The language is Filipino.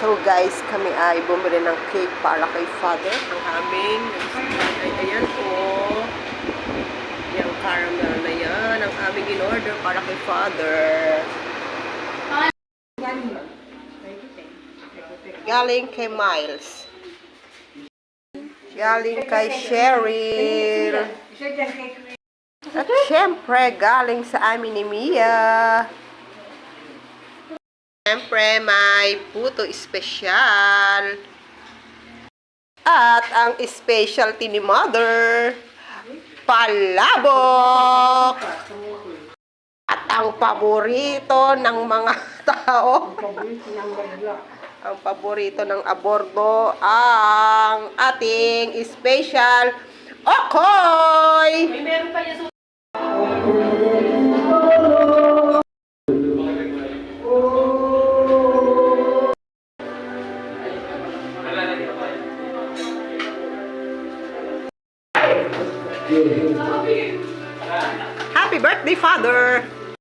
So guys, kami ay bumili ng cake para kay Father. Ang aming, ayan po. Yung caramel na yan, ang aming in-order para kay Father. Galing kay Miles. Galing kay Cheryl. At syempre, galing sa amin ni Mia. Syempre, may puto espesyal. At ang specialty ni Mother, palabok. At ang paborito ng mga tao, ang paborito ng abordo, ang ating special okoy. May meron pa niya. Happy birthday, Father!